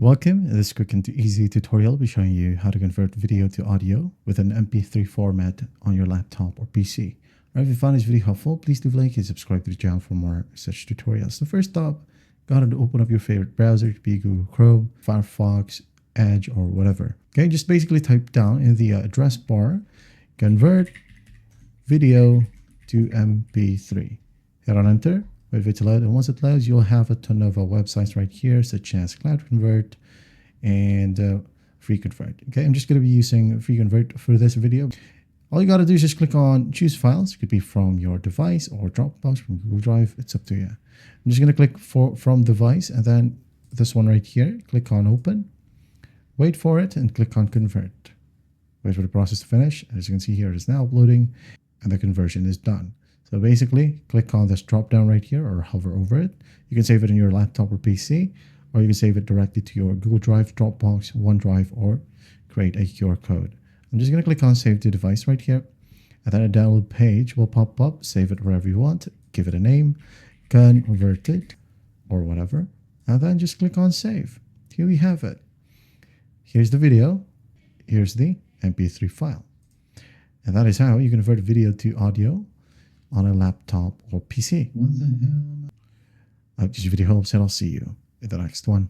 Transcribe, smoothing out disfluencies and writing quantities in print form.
Welcome. In this quick and easy tutorial, I'll be showing you how to convert video to audio with an MP3 format on your laptop or PC. Alright, if you found this video helpful, please do like and subscribe to the channel for more such tutorials. So first up, go ahead and open up your favorite browser. It could be Google Chrome, Firefox, Edge, or whatever. Okay, just basically type down in the address bar, convert video to MP3. Hit on enter. Wait for it to load, and once it loads, you'll have a ton of websites right here, such as Cloud Convert and Free Convert. Okay, I'm just going to be using Free Convert for this video. All you got to do is just click on Choose Files. It could be from your device or Dropbox, from Google Drive. It's up to you. I'm just going to click from device, and then this one right here. Click on Open. Wait for it, and click on Convert. Wait for the process to finish. As you can see here, it is now uploading, and the conversion is done. So basically, click on this drop down right here or hover over it. You can save it in your laptop or PC, or you can save it directly to your Google Drive, Dropbox, OneDrive, or create a QR code. I'm just going to click on Save to Device right here. And then a download page will pop up. Save it wherever you want. Give it a name, convert it, or whatever. And then just click on Save. Here we have it. Here's the video. Here's the MP3 file. And that is how you convert video to audio on a laptop or PC. I hope this video helps, and I'll see you in the next one.